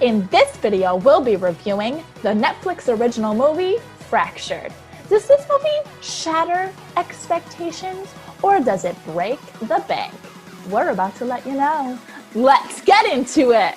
In this video, we'll be reviewing the Netflix original movie, Fractured. Does this movie shatter expectations or does it break the bank? We're about to let you know. Let's get into it!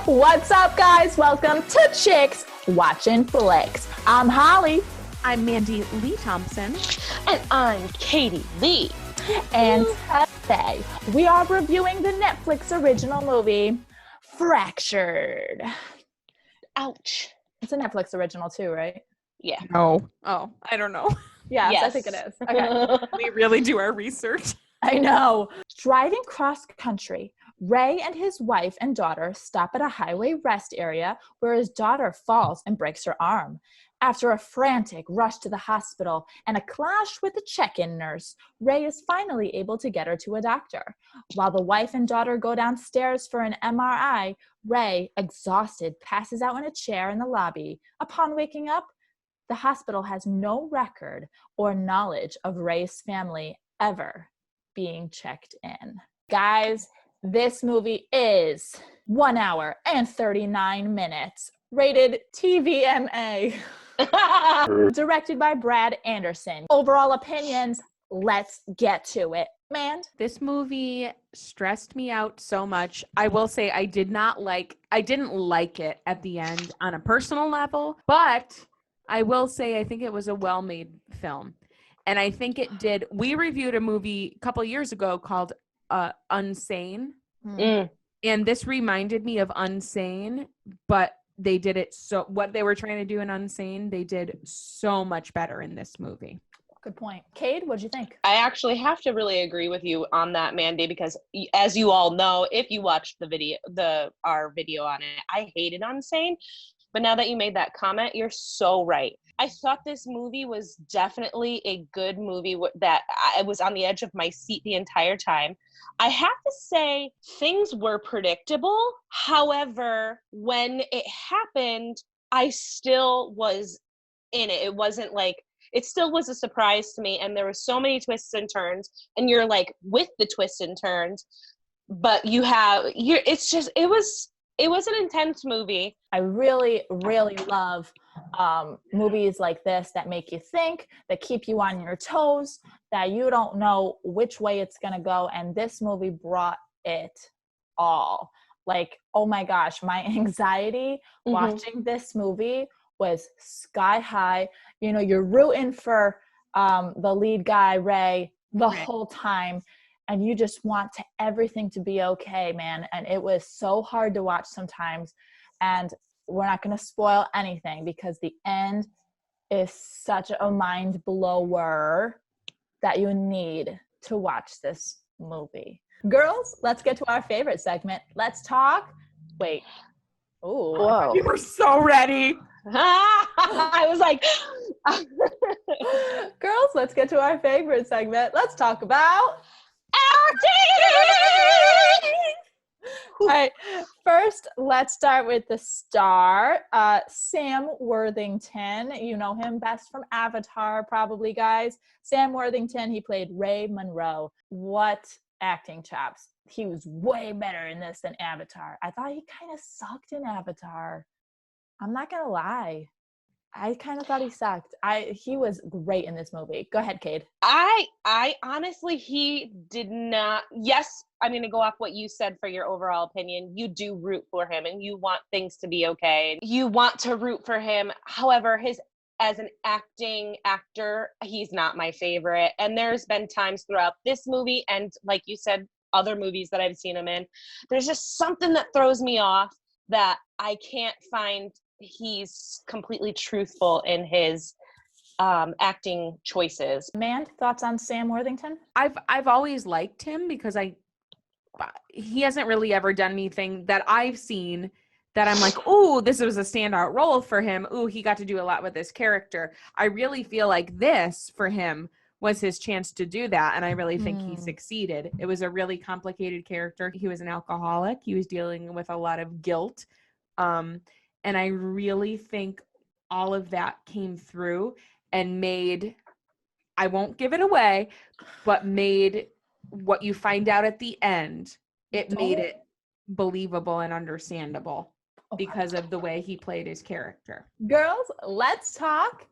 What's up, guys? Welcome to Chicks Watchin' Flicks. I'm Holly. I'm Mandy Lee Thompson. And I'm Katie Lee. And today we are reviewing the Netflix original movie, Fractured. Ouch. It's a Netflix original too, right? Yeah. No. Oh, I don't know. Yes, I think it is. Okay. We really do our research. I know. Driving cross country, Ray and his wife and daughter stop at a highway rest area where his daughter falls and breaks her arm. After a frantic rush to the hospital and a clash with the check-in nurse, Ray is finally able to get her to a doctor. While the wife and daughter go downstairs for an MRI, Ray, exhausted, passes out in a chair in the lobby. Upon waking up, the hospital has no record or knowledge of Ray's family ever being checked in. Guys, this movie is 1 hour and 39 minutes, rated TVMA. Directed by Brad Anderson. Overall opinions, let's get to it. Man, This movie stressed me out so much. I will say I didn't like it at the end on a personal level, but I will say I think it was a well-made film. And I think it did. We reviewed a movie a couple years ago called Unsane. And this reminded me of Unsane, but they did it what they were trying to do in Unsane, they did so much better in this movie. good point. Cade, what'd you think? I actually have to really agree with you on that, Mandy, because as you all know, if you watched our video on it, I hated Unsane. But now that you made that comment, you're so right. I thought this movie was definitely a good movie that I was on the edge of my seat the entire time. I have to say things were predictable. However, when it happened, I still was in it. It wasn't like, it still was a surprise to me. And there were so many twists and turns, and you're like with the twists and turns, but it was an intense movie. I really, really love movies like this that make you think, that keep you on your toes, that you don't know which way it's going to go. And this movie brought it all. Like, oh my gosh, my anxiety watching this movie was sky high. You know, you're rooting for the lead guy, Ray, the whole time. And you just want everything to be okay, man. And it was so hard to watch sometimes. And we're not going to spoil anything because the end is such a mind blower that you need to watch this movie. Girls, let's get to our favorite segment. Let's talk. Wait. Ooh. Whoa. You were so ready. I was like, Girls, let's get to our favorite segment. Let's talk about all right, first, let's start with the star, Sam Worthington. You know him best from Avatar, probably, guys. Sam Worthington, he played Ray Monroe. What acting chops. He was way better in this than Avatar. I thought he kind of sucked in Avatar. I'm not going to lie. I kind of thought he sucked. He was great in this movie. Go ahead, Cade. I honestly, he did not. Yes, I'm going to go off what you said for your overall opinion. You do root for him and you want things to be okay. You want to root for him. However, as an actor, he's not my favorite. And there's been times throughout this movie and, like you said, other movies that I've seen him in, there's just something that throws me off that I can't find he's completely truthful in his acting choices. Mand, thoughts on Sam Worthington? I've always liked him because he hasn't really ever done anything that I've seen that I'm like, ooh, this was a standout role for him. Ooh, he got to do a lot with this character. I really feel like this for him was his chance to do that. And I really think he succeeded. It was a really complicated character. He was an alcoholic. He was dealing with a lot of guilt. And I really think all of that came through and made, I won't give it away, but made what you find out at the end, it made it believable and understandable because of the way he played his character. Girls, let's talk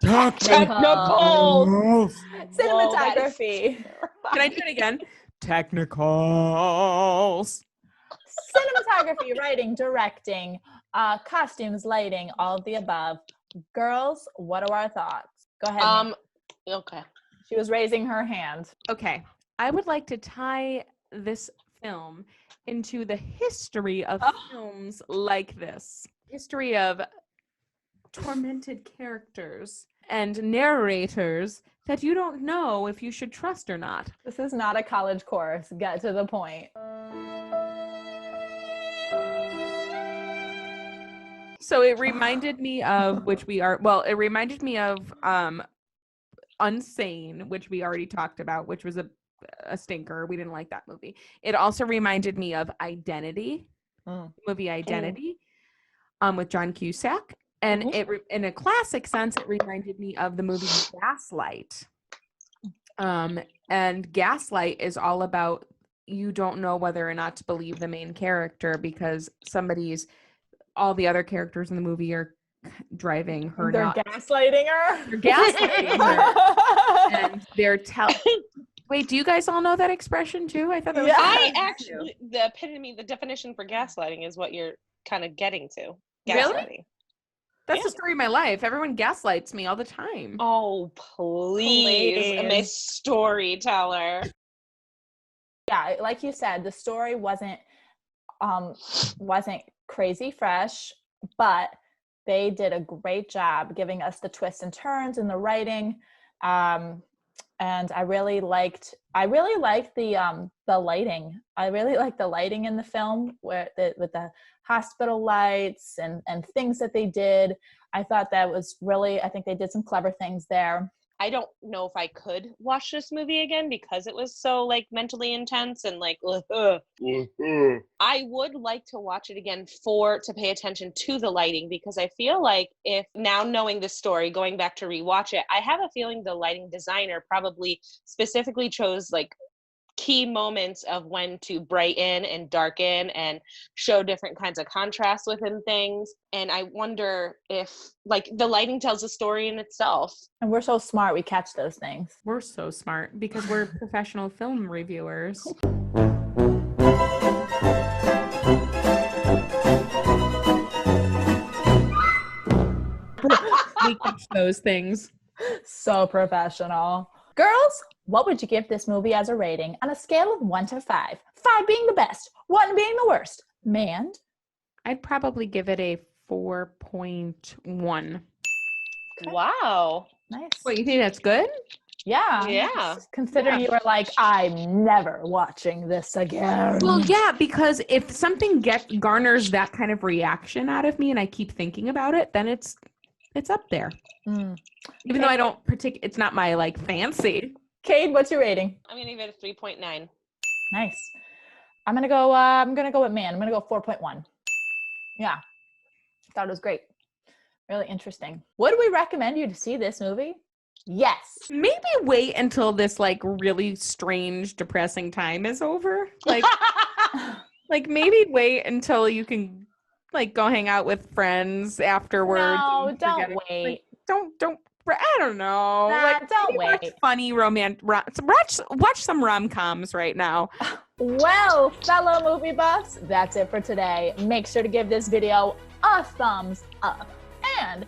Technical. cinematography. Can I do it again? Technicals. Cinematography, writing, directing, costumes, lighting, all of the above. Girls, what are our thoughts? Go ahead. Nancy. Okay. She was raising her hand. Okay. I would like to tie this film into the history of films like this. History of tormented characters and narrators that you don't know if you should trust or not. This is not a college course. Get to the point. So it reminded me of it reminded me of Unsane, which we already talked about, which was a stinker. We didn't like that movie. It also reminded me of Identity, movie Identity, with John Cusack. And in a classic sense, it reminded me of the movie Gaslight. And Gaslight is all about, you don't know whether or not to believe the main character because all the other characters in the movie are driving her nuts. Gaslighting her. They're gaslighting her. And they're Wait, do you guys all know that expression too? I thought that was I actually, the definition for gaslighting is what you're kind of getting to. Gaslighting. Really? That's the story of my life. Everyone gaslights me all the time. Oh, please. Miss Storyteller. Yeah, like you said, the story wasn't crazy fresh, but they did a great job giving us the twists and turns in the writing. And I really liked the lighting. I really liked the lighting in the film with the hospital lights and things that they did. I thought that was really, I think they did some clever things there. I don't know if I could watch this movie again because it was so like mentally intense and like I would like to watch it again to pay attention to the lighting, because I feel like, if now knowing this story, going back to rewatch it, I have a feeling the lighting designer probably specifically chose like key moments of when to brighten and darken and show different kinds of contrasts within things. And I wonder if like the lighting tells a story in itself. And we're so smart, we catch those things. We're so smart because we're professional film reviewers. We catch those things. So professional. Girls, what would you give this movie as a rating on a scale of 1 to 5? 5 being the best, 1 being the worst. Mand? I'd probably give it a 4.1. Okay. Wow. Nice. What, you think that's good? Yeah. Yeah. Considering you were like, I'm never watching this again. Well, yeah, because if something garners that kind of reaction out of me and I keep thinking about it, then it's up there. Even though I don't it's not my like fancy. Cade, what's your rating? I'm gonna give it a 3.9. Nice. I'm gonna go with Mand. I'm gonna go 4.1. Yeah. Thought it was great. Really interesting. Would we recommend you to see this movie? Yes. Maybe wait until this like really strange, depressing time is over. Like like maybe wait until you can like go hang out with friends afterwards. No, don't wait. Like, don't. I don't know. Nah, like, don't watch wait. Funny romantic. Watch some rom-coms right now. Well, fellow movie buffs, that's it for today. Make sure to give this video a thumbs up and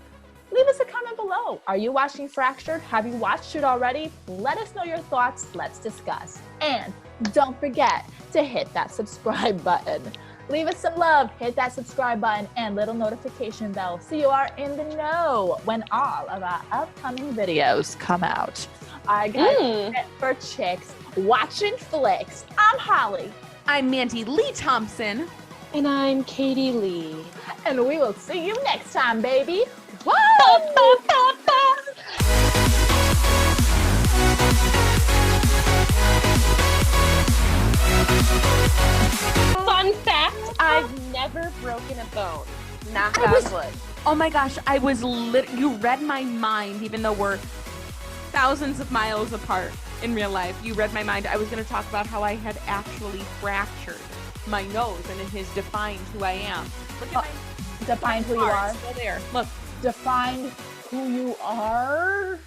leave us a comment below. Are you watching Fractured? Have you watched it already? Let us know your thoughts. Let's discuss. And don't forget to hit that subscribe button. Leave us some love, hit that subscribe button and little notification bell so you are in the know when all of our upcoming videos come out. All right, guys, for chicks watching flicks, I'm Holly. I'm Mandy Lee Thompson. And I'm Katie Lee. And we will see you next time, baby. Woo! Fun fact, I've never broken a bone. Knock on wood. Oh my gosh, I was you read my mind, even though we're thousands of miles apart in real life. You read my mind. I was going to talk about how I had actually fractured my nose, and it has defined who I am. Look at Defined who you my are. Still there. Look. Defined who you are.